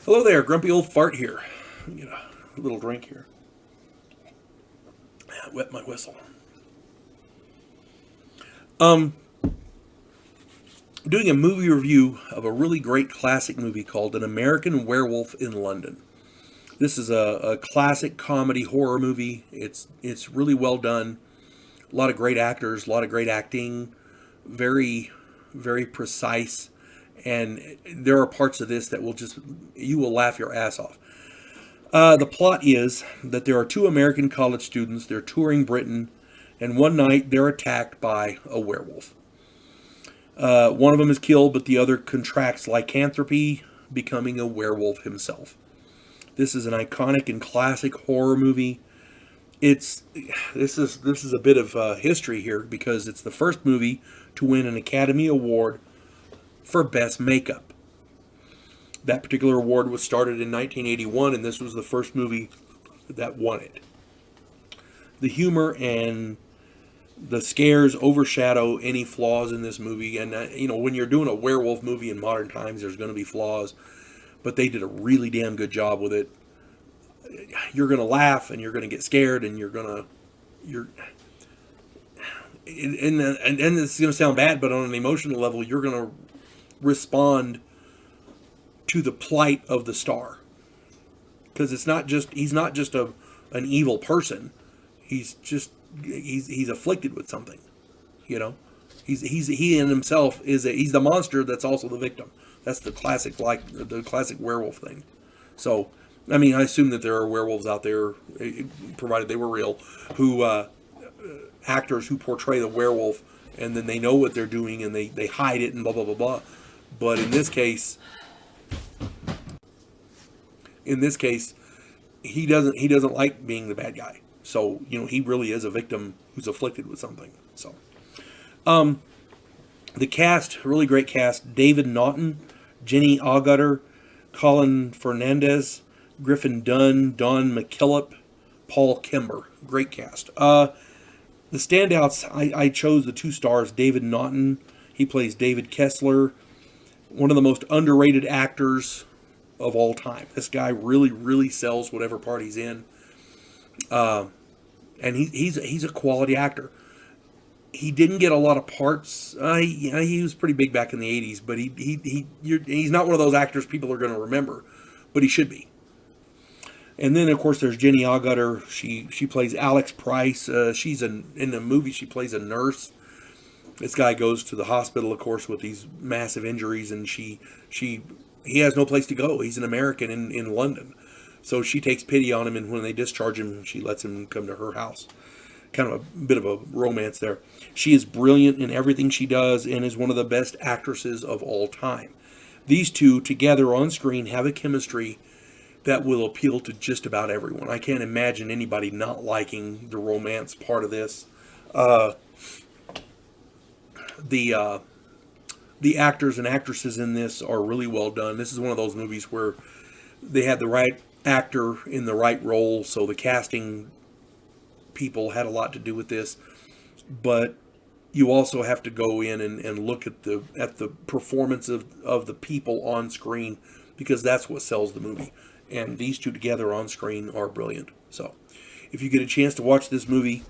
Hello there, Grumpy Old Fart here. Get a little drink here. Wet my whistle. Doing a movie review of a really great classic movie called An American Werewolf in London. This is a classic comedy horror movie. It's really well done. A lot of great actors, a lot of great acting, very, very precise. And there are parts of this that you will laugh your ass off. The plot is that there are two American college students. They're touring Britain, and one night they're attacked by a werewolf. One of them is killed, but the other contracts lycanthropy, becoming a werewolf himself. This is an iconic and classic horror movie. This is a bit of history here because it's the first movie to win an Academy Award for Best Makeup. That particular award was started in 1981, and this was the first movie that won it. The humor and the scares overshadow any flaws in this movie. And, when you're doing a werewolf movie in modern times, there's going to be flaws. But they did a really damn good job with it. You're going to laugh, and you're going to get scared, and and it's going to sound bad, but on an emotional level, you're going to respond to the plight of the star. Because he's not just an evil person. He's afflicted with something, He in himself he's the monster that's also the victim. That's the classic werewolf thing. So, I assume that there are werewolves out there, provided they were real, who actors who portray the werewolf, and then they know what they're doing and they hide it and blah blah blah blah. But in this case, he doesn't like being the bad guy. So, he really is a victim who's afflicted with something. So, the cast, really great cast: David Naughton, Jenny Agutter, Colin Fernandez, Griffin Dunn, Don McKillop, Paul Kimber. Great cast. The standouts, I chose the 2 stars. David Naughton, he plays David Kessler, one of the most underrated actors of all time. This guy really, really sells whatever part he's in. And he's a quality actor. He didn't get a lot of parts. He was pretty big back in the 80s, but he's not one of those actors people are going to remember, but he should be. And then, of course, there's Jenny Agutter. She plays Alex Price. In the movie, she plays a nurse. This guy goes to the hospital, of course, with these massive injuries, and he has no place to go. He's an American in London. So she takes pity on him, and when they discharge him, she lets him come to her house. Kind of a bit of a romance there. She is brilliant in everything she does and is one of the best actresses of all time. These two together on screen have a chemistry that will appeal to just about everyone. I can't imagine anybody not liking the romance part of this. The actors and actresses in this are really well done. This is one of those movies where they had the right actor in the right role, so the casting people had a lot to do with this. But you also have to go in and look at the performance of the people on screen, because that's what sells the movie. And these two together on screen are brilliant. So, if you get a chance to watch this movie,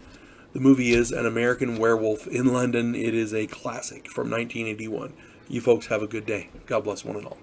the movie is An American Werewolf in London. It is a classic from 1981. You folks have a good day. God bless one and all.